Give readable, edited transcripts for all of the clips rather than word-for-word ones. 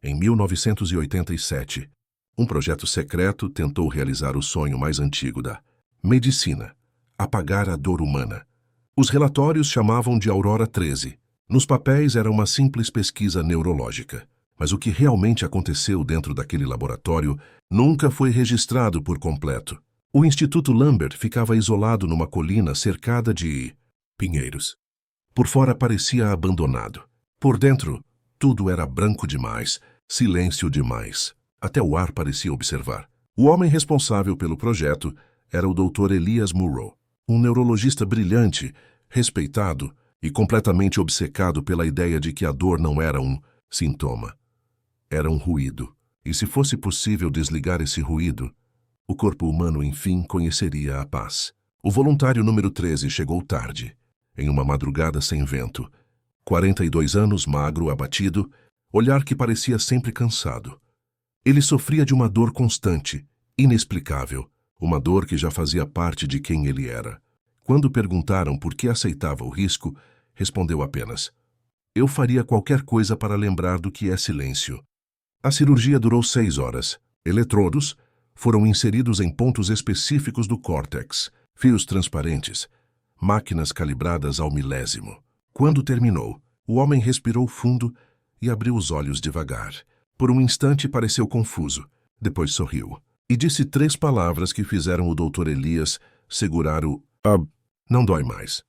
Em 1987, um projeto secreto tentou realizar o sonho mais antigo da medicina: apagar a dor humana. Os relatórios chamavam de Aurora 13. Nos papéis era uma simples pesquisa neurológica. Mas o que realmente aconteceu dentro daquele laboratório nunca foi registrado por completo. O Instituto Lambert ficava isolado numa colina cercada de pinheiros. Por fora parecia abandonado. Por dentro, tudo era branco demais, silêncio demais. Até o ar parecia observar. O homem responsável pelo projeto era o Dr. Elias Murrow, um neurologista brilhante, respeitado e completamente obcecado pela ideia de que a dor não era um sintoma. Era um ruído, e se fosse possível desligar esse ruído, o corpo humano, enfim, conheceria a paz. O voluntário número 13 chegou tarde, em uma madrugada sem vento. 42 anos, magro, abatido, olhar que parecia sempre cansado. Ele sofria de uma dor constante, inexplicável, uma dor que já fazia parte de quem ele era. Quando perguntaram por que aceitava o risco, respondeu apenas: "Eu faria qualquer coisa para lembrar do que é silêncio." A cirurgia durou 6 horas. Eletrodos foram inseridos em pontos específicos do córtex, fios transparentes, máquinas calibradas ao milésimo. Quando terminou, o homem respirou fundo e abriu os olhos devagar. Por um instante pareceu confuso, depois sorriu e disse 3 palavras que fizeram o Dr. Elias segurar o "não dói mais."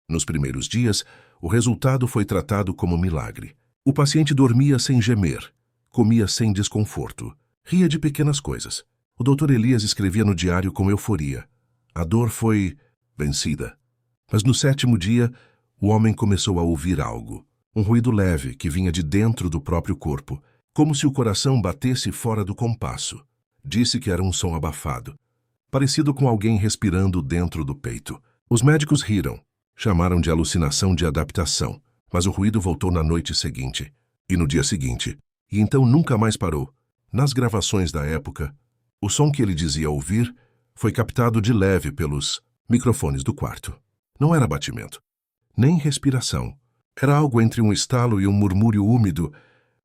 Nos primeiros dias, o resultado foi tratado como milagre. O paciente dormia sem gemer, comia sem desconforto, ria de pequenas coisas. O Dr. Elias escrevia no diário com euforia. A dor foi vencida. Mas no 7º dia, o homem começou a ouvir algo. Um ruído leve que vinha de dentro do próprio corpo, como se o coração batesse fora do compasso. Disse que era um som abafado, parecido com alguém respirando dentro do peito. Os médicos riram, chamaram de alucinação de adaptação, mas o ruído voltou na noite seguinte, e no dia seguinte, e então nunca mais parou. Nas gravações da época, o som que ele dizia ouvir foi captado de leve pelos microfones do quarto. Não era batimento, nem respiração. Era algo entre um estalo e um murmúrio úmido,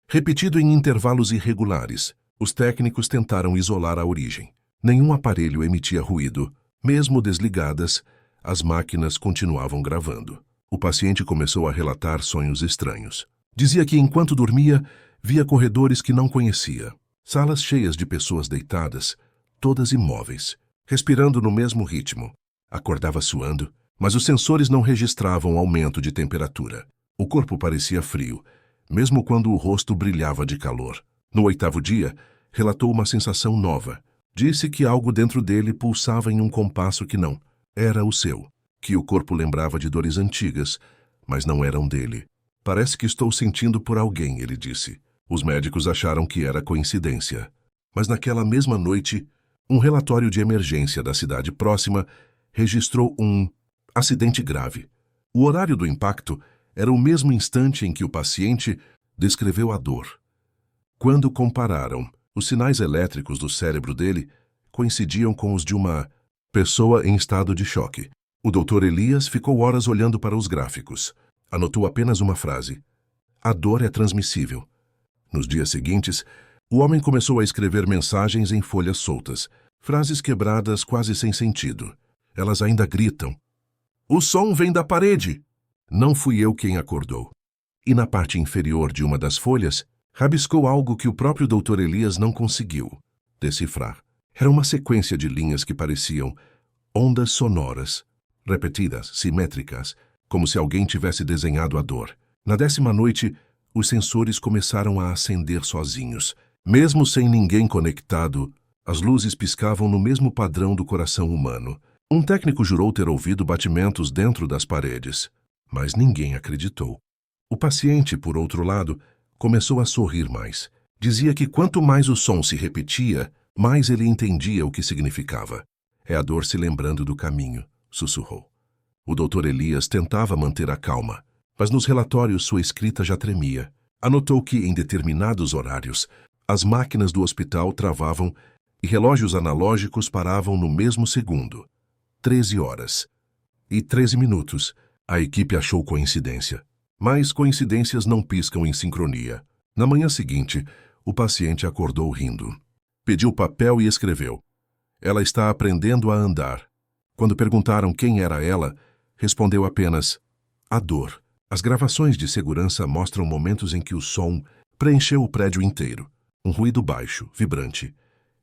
repetido em intervalos irregulares. Os técnicos tentaram isolar a origem. Nenhum aparelho emitia ruído. Mesmo desligadas, as máquinas continuavam gravando. O paciente começou a relatar sonhos estranhos. Dizia que enquanto dormia, via corredores que não conhecia, salas cheias de pessoas deitadas, todas imóveis, respirando no mesmo ritmo. Acordava suando, mas os sensores não registravam aumento de temperatura. O corpo parecia frio, mesmo quando o rosto brilhava de calor. No 8º dia, relatou uma sensação nova. Disse que algo dentro dele pulsava em um compasso que não era o seu, que o corpo lembrava de dores antigas, mas não eram dele. "Parece que estou sentindo por alguém", ele disse. Os médicos acharam que era coincidência. Mas naquela mesma noite, um relatório de emergência da cidade próxima registrou um acidente grave. O horário do impacto era o mesmo instante em que o paciente descreveu a dor. Quando compararam, os sinais elétricos do cérebro dele coincidiam com os de uma pessoa em estado de choque. O Dr. Elias ficou horas olhando para os gráficos. Anotou apenas uma frase: "A dor é transmissível." Nos dias seguintes, o homem começou a escrever mensagens em folhas soltas, frases quebradas quase sem sentido. Elas ainda gritam: "O som vem da parede!" Não fui eu quem acordou. E na parte inferior de uma das folhas, rabiscou algo que o próprio Dr. Elias não conseguiu decifrar. Era uma sequência de linhas que pareciam ondas sonoras, repetidas, simétricas, como se alguém tivesse desenhado a dor. Na 10ª noite, os sensores começaram a acender sozinhos. Mesmo sem ninguém conectado, as luzes piscavam no mesmo padrão do coração humano. Um técnico jurou ter ouvido batimentos dentro das paredes, mas ninguém acreditou. O paciente, por outro lado, começou a sorrir mais. Dizia que quanto mais o som se repetia, mais ele entendia o que significava. "É a dor se lembrando do caminho", sussurrou. O Dr. Elias tentava manter a calma, mas nos relatórios sua escrita já tremia. Anotou que, em determinados horários, as máquinas do hospital travavam e relógios analógicos paravam no mesmo segundo. 13 horas e 13 minutos. A equipe achou coincidência. Mas coincidências não piscam em sincronia. Na manhã seguinte, O paciente acordou rindo. Pediu papel e escreveu. Ela está aprendendo a andar. Quando perguntaram quem era ela, respondeu apenas, a dor. As gravações de segurança mostram momentos em que o som preencheu o prédio inteiro. Um ruído baixo, vibrante,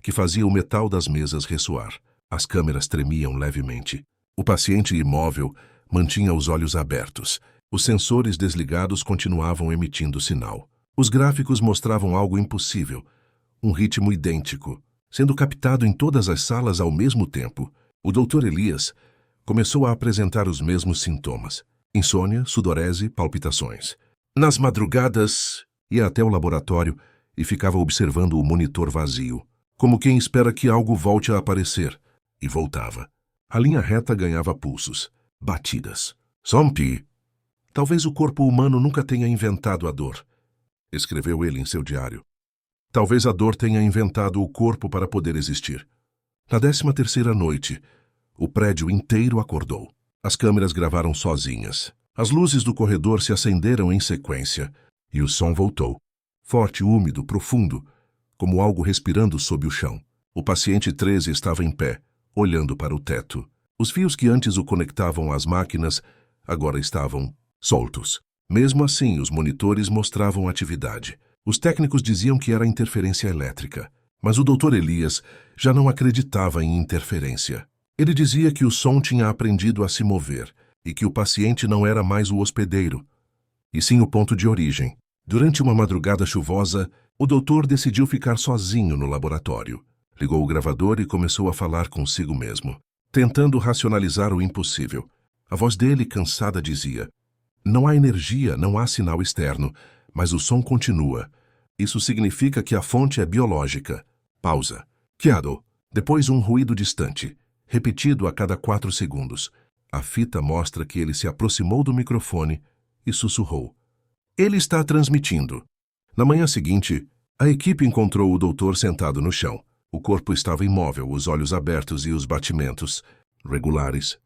que fazia o metal das mesas ressoar. As câmeras tremiam levemente. O paciente imóvel mantinha os olhos abertos. Os sensores desligados continuavam emitindo sinal. Os gráficos mostravam algo impossível, um ritmo idêntico, sendo captado em todas as salas ao mesmo tempo. O Dr. Elias começou a apresentar os mesmos sintomas. Insônia, sudorese, palpitações. Nas madrugadas, ia até o laboratório e ficava observando o monitor vazio, como quem espera que algo volte a aparecer, e voltava. A linha reta ganhava pulsos, batidas. Sompi. Talvez o corpo humano nunca tenha inventado a dor, escreveu ele em seu diário. Talvez a dor tenha inventado o corpo para poder existir. Na 13ª noite, o prédio inteiro acordou. As câmeras gravaram sozinhas. As luzes do corredor se acenderam em sequência, e o som voltou. Forte, úmido, profundo, como algo respirando sob o chão. O paciente 13 estava em pé, olhando para o teto. Os fios que antes o conectavam às máquinas agora estavam soltos. Mesmo assim, os monitores mostravam atividade. Os técnicos diziam que era interferência elétrica, mas o Dr. Elias já não acreditava em interferência. Ele dizia que o som tinha aprendido a se mover e que o paciente não era mais o hospedeiro, e sim o ponto de origem. Durante uma madrugada chuvosa, o doutor decidiu ficar sozinho no laboratório. Ligou o gravador e começou a falar consigo mesmo, tentando racionalizar o impossível. A voz dele, cansada, dizia: não há energia, não há sinal externo, mas o som continua. Isso significa que a fonte é biológica. Pausa. Chiado. Depois um ruído distante, repetido a cada 4 segundos. A fita mostra que ele se aproximou do microfone e sussurrou. Ele está transmitindo. Na manhã seguinte, a equipe encontrou o doutor sentado no chão. O corpo estava imóvel, os olhos abertos e os batimentos regulares.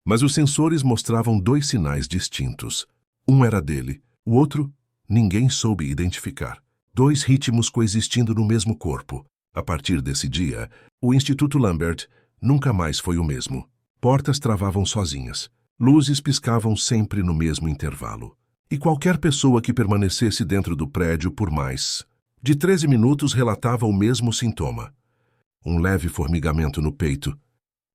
Mas os sensores mostravam 2 sinais distintos. Um era dele, o outro ninguém soube identificar. 2 ritmos coexistindo no mesmo corpo. A partir desse dia, o Instituto Lambert nunca mais foi o mesmo. Portas travavam sozinhas. Luzes piscavam sempre no mesmo intervalo. E qualquer pessoa que permanecesse dentro do prédio por mais de 13 minutos relatava o mesmo sintoma. Um leve formigamento no peito,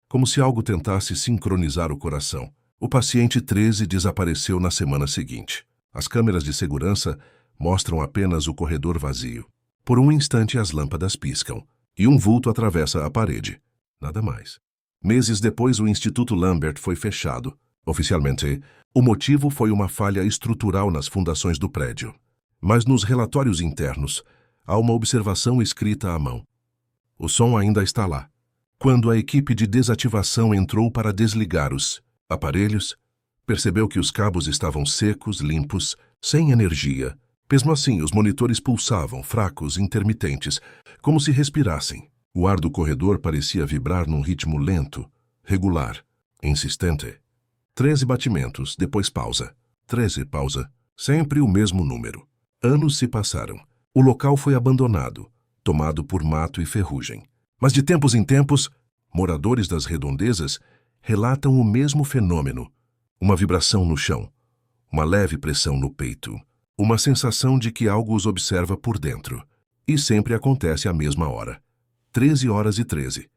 como se algo tentasse sincronizar o coração. O paciente 13 desapareceu na semana seguinte. As câmeras de segurança mostram apenas o corredor vazio. Por um instante as lâmpadas piscam, e um vulto atravessa a parede. Nada mais. Meses depois, o Instituto Lambert foi fechado. Oficialmente, o motivo foi uma falha estrutural nas fundações do prédio. Mas nos relatórios internos, há uma observação escrita à mão. O som ainda está lá. Quando a equipe de desativação entrou para desligar os aparelhos, percebeu que os cabos estavam secos, limpos, sem energia. Mesmo assim, os monitores pulsavam, fracos, intermitentes, como se respirassem. O ar do corredor parecia vibrar num ritmo lento, regular, insistente. 13 batimentos, depois pausa. 13, pausa. Sempre o mesmo número. Anos se passaram. O local foi abandonado, tomado por mato e ferrugem. Mas de tempos em tempos, moradores das redondezas relatam o mesmo fenômeno. Uma vibração no chão, uma leve pressão no peito, uma sensação de que algo os observa por dentro. E sempre acontece à mesma hora. 13h13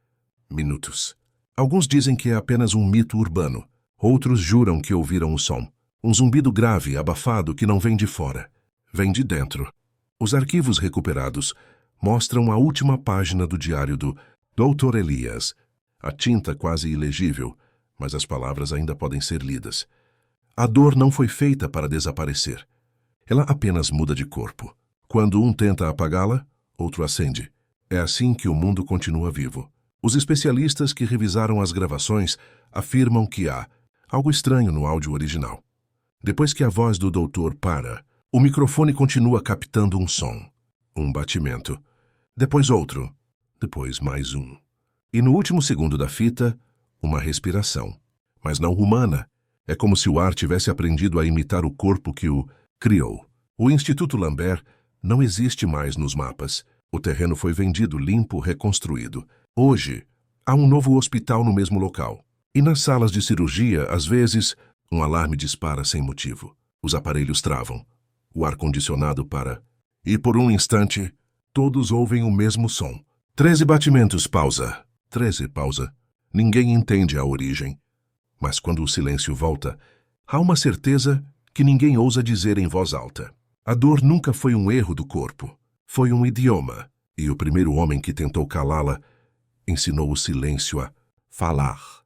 minutos. Alguns dizem que é apenas um mito urbano. Outros juram que ouviram o som. Um zumbido grave, abafado, que não vem de fora. Vem de dentro. Os arquivos recuperados mostram a última página do diário do Dr. Elias. A tinta quase ilegível, mas as palavras ainda podem ser lidas. A dor não foi feita para desaparecer. Ela apenas muda de corpo. Quando um tenta apagá-la, outro acende. É assim que o mundo continua vivo. Os especialistas que revisaram as gravações afirmam que há algo estranho no áudio original. Depois que a voz do doutor para, o microfone continua captando um som, um batimento, depois outro, depois mais um. E no último segundo da fita, uma respiração. Mas não humana. É como se o ar tivesse aprendido a imitar o corpo que o criou. O Instituto Lambert Não existe mais nos mapas. O terreno foi vendido limpo, reconstruído. Hoje, há um novo hospital no mesmo local. E nas salas de cirurgia, às vezes, um alarme dispara sem motivo. Os aparelhos travam. O ar-condicionado para. E por um instante, todos ouvem o mesmo som. 13 batimentos, pausa. 13, pausa. Ninguém entende a origem. Mas quando o silêncio volta, há uma certeza que ninguém ousa dizer em voz alta. A dor nunca foi um erro do corpo. Foi um idioma. E o primeiro homem que tentou calá-la ensinou o silêncio a falar.